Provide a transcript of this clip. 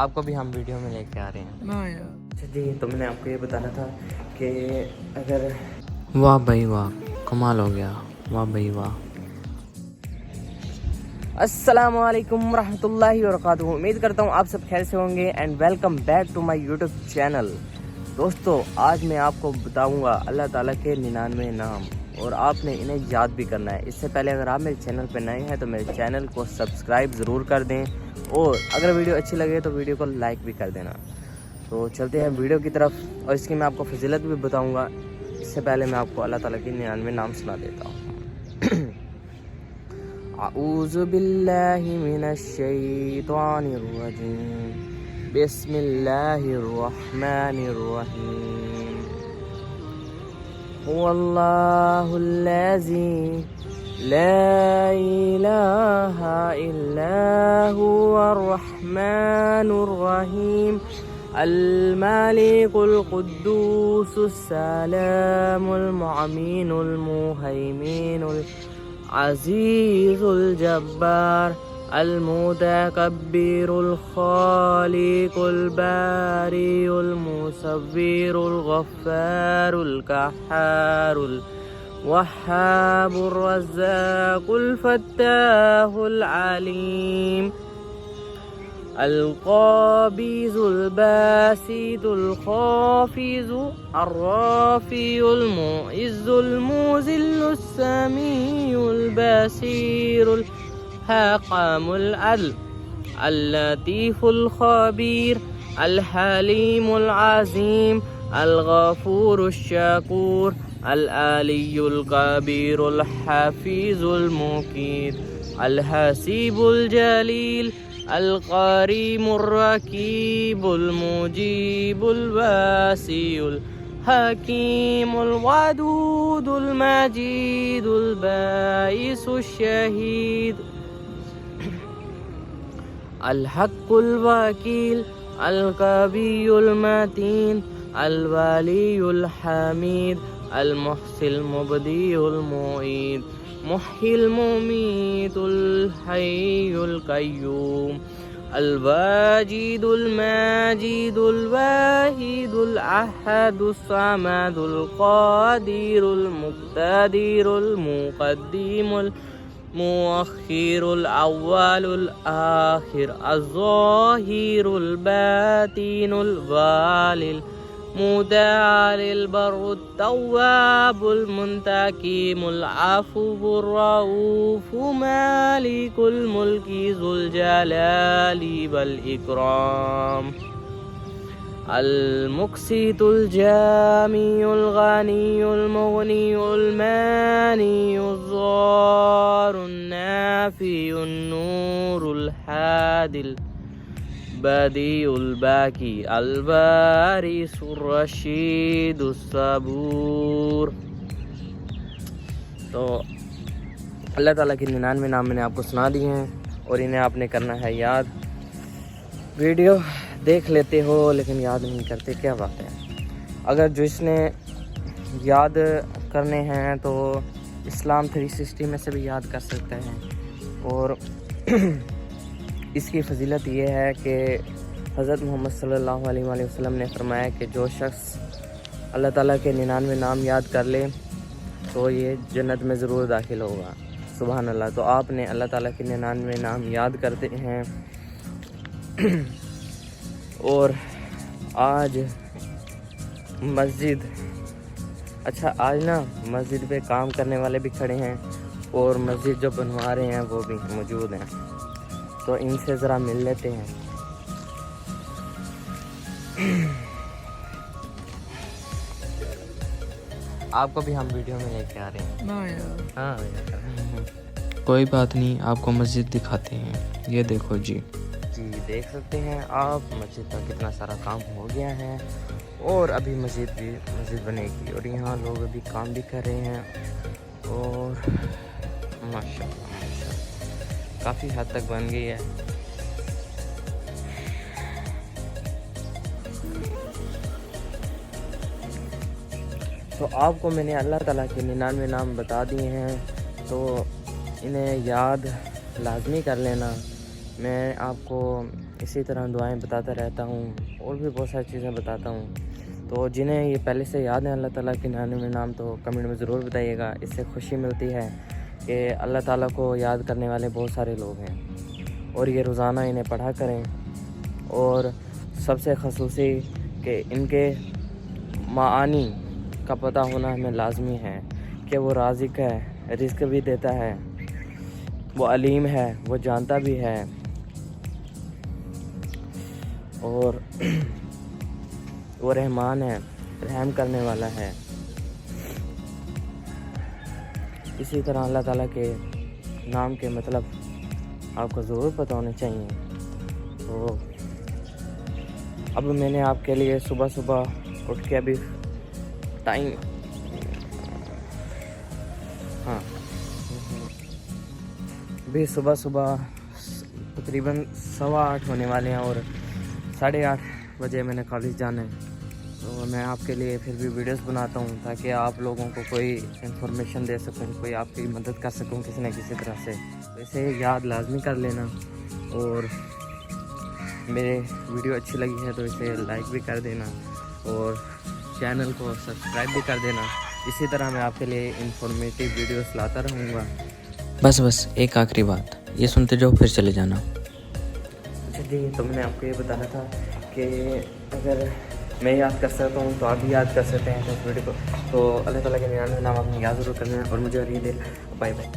آپ کو بھی ہم ویڈیو میں لے کے آ رہے ہیں اچھا جی، تو میں نے آپ کو یہ بتانا تھا کہ اگر واہ بھائی واہ، کمال ہو گیا، واہ بھائی واہ۔ السلام علیکم ورحمۃ اللہ وبرکاتہ، امید کرتا ہوں آپ سب خیر سے ہوں گے and welcome back to my YouTube channel. دوستو، آج میں آپ کو بتاؤں گا اللہ تعالیٰ کے 99 نام، اور آپ نے انہیں یاد بھی کرنا ہے۔ اس سے پہلے اگر آپ میرے چینل پہ نئے ہیں تو میرے چینل کو سبسکرائب ضرور کر دیں، اور اگر ویڈیو اچھی لگے تو ویڈیو کو لائک بھی کر دینا۔ تو چلتے ہیں ویڈیو کی طرف، اور اس کی میں آپ کو فضیلت بھی بتاؤں گا۔ اس سے پہلے میں آپ کو اللہ تعالیٰ کے 99 نام سنا دیتا ہوں۔ اعوذ باللہ من الشیطان الرجیم، بسم اللہ الرحمن الرحیم۔ هو اللہ الذی لا الہ الا هو الرحمن الرحیم، المالک القدوس السلام المؤمن المہیمن العزیز الجبار المتکبر الخالق الباری المصور الغفار القہار الوہاب الرزاق الفتاح العلیم، القابض الباسط الخافض الرافع المعز المذل السمیع البصیر الحکم العدل اللطیف الخبیر الحلیم العظیم الغفور الشکور العلی الکبیر الحفیظ المقیت الحسیب الجلیل القریم الرقیب المجیب الواسع الحکیم الودود المجید الباعث الشہید الحق الوکیل القوی المتین الولی الحمید المحصی المبدی المعید محی الممیت الحی القیوم الواجد الماجد الواحد الأحد الصمد القادر المقتدر المقدم المؤخر الأول الآخر الظاهر الباطن الوالي المتعالي البر التواب المنتقم العفو الرؤوف مالك الملك ذو الجلال والإكرام المقسط الجامع الغني المغني المانع الضار النافع النور الحادي البديع الباقي الوارث الرشید الصبور۔ تو اللہ تعالیٰ کی 99 نام میں نے آپ کو سنا دیے ہیں، اور انہیں آپ نے کرنا ہے یاد۔ ویڈیو دیکھ لیتے ہو لیکن یاد نہیں کرتے، کیا بات ہے؟ اگر جو اس نے یاد کرنے ہیں تو اسلام 360 میں سے بھی یاد کر سکتے ہیں۔ اور اس کی فضیلت یہ ہے کہ حضرت محمد صلی اللہ علیہ وآلہ وسلم نے فرمایا کہ جو شخص اللہ تعالیٰ کے 99 نام یاد کر لے تو یہ جنت میں ضرور داخل ہوگا۔ سبحان اللہ۔ تو آپ نے اللہ تعالیٰ کے 99 نام یاد کرتے ہیں، اور آج آج نا مسجد پہ کام کرنے والے بھی کھڑے ہیں، اور مسجد جو بنوا رہے ہیں وہ بھی موجود ہیں، تو ان سے ذرا مل لیتے ہیں۔ آپ کو بھی ہم ویڈیو میں لے کے آ رہے ہیں۔ ہاں کوئی بات نہیں، آپ کو مسجد دکھاتے ہیں، یہ دیکھو جی دیکھ سکتے ہیں آپ، مسجد کا کتنا سارا کام ہو گیا ہے، اور ابھی مسجد بنے گی، اور یہاں لوگ ابھی کام بھی کر رہے ہیں، اور ماشاء اللہ کافی حد تک بن گئی ہے۔ تو آپ کو میں نے اللہ تعالیٰ کے 99 نام بتا دیے ہیں، تو انہیں یاد لازمی کر لینا۔ میں آپ کو اسی طرح دعائیں بتاتا رہتا ہوں اور بھی بہت ساری چیزیں بتاتا ہوں. تو جنہیں یہ پہلے سے یاد ہیں اللہ تعالیٰ کے 99 نام تو کمنٹ میں ضرور بتائیے گا. اس سے خوشی ملتی ہے کہ اللہ تعالیٰ کو یاد کرنے والے بہت سارے لوگ ہیں اور یہ روزانہ انہیں پڑھا کریں. اور سب سے خصوصی کہ ان کے معانی کا پتہ ہونا ہمیں لازمی ہے کہ وہ رازق ہے, رزق بھی دیتا ہے, وہ علیم ہے, وہ جانتا بھی ہے اور وہ رحمان ہے, رحم کرنے والا ہے. اسی طرح اللہ تعالیٰ کے نام کے مطلب آپ کو ضرور پتہ ہونے چاہیے. تو اب میں نے آپ کے لیے صبح اٹھ کے ابھی صبح تقریباً 8:15 ہونے والے ہیں اور 8:30 بجے میں نے کالج جانا ہے. تو میں آپ کے لیے پھر بھی ویڈیوز بناتا ہوں تاکہ آپ لوگوں کو کوئی انفارمیشن دے سکوں, کوئی آپ کی مدد کر سکوں کسی نہ کسی طرح سے. تو اسے یاد لازمی کر لینا اور میرے ویڈیو اچھی لگی ہے تو اسے لائک بھی کر دینا اور چینل کو سبسکرائب بھی کر دینا. اسی طرح میں آپ کے لیے انفارمیٹیو ویڈیوز لاتا رہوں گا. بس ایک آخری بات, یہ سنتے جاؤ پھر چلے جانا. جی, تو میں نے آپ کو یہ بتانا تھا کہ اگر میں یاد کر سکتا ہوں تو آپ بھی یاد کر سکتے ہیں اس ویڈیو کو. تو اللہ تعالیٰ کے 99 نام آپ نے یاد ضرور کرنا ہے اور مجھے اور یہ دے. Bye bye.